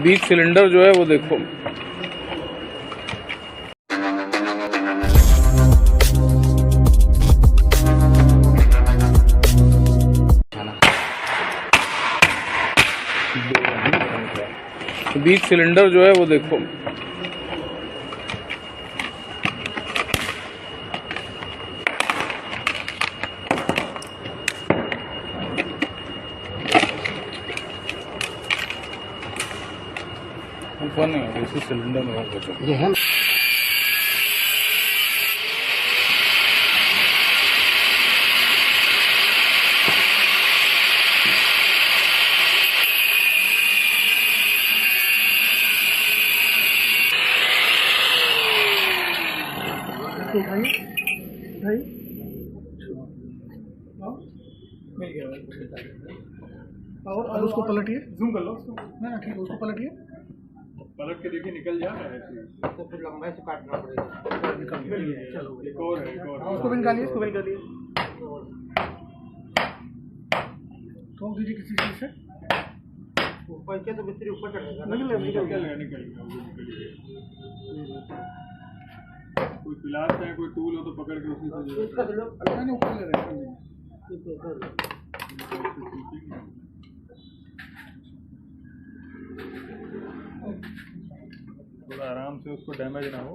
बीच cylinder जो है वो देखो, बीच सिलेंडर जो है वो देखो। ऊपर नहीं, इसी सिलेंडर में ये है। भाई मिल गया। और उसको पलटिए, जूम कर लो उसको। ना ठीक है, उसको पलटिए, पलट के देखिए निकल जा रहा है तो फिर लंबाई से काटना पड़ेगा। चलो एक और है, उसको भी निकालिए, इसको भी निकालिए। तो दीजिए किसी चीज से ऊपर के तो मिस्त्री ऊपर चढ़ेगा। निकल कोई पिलास है, कोई टूल हो तो पकड़ के उसी से ऊपर ले रहे हैं। थोड़ा आराम से, उसको डैमेज ना हो।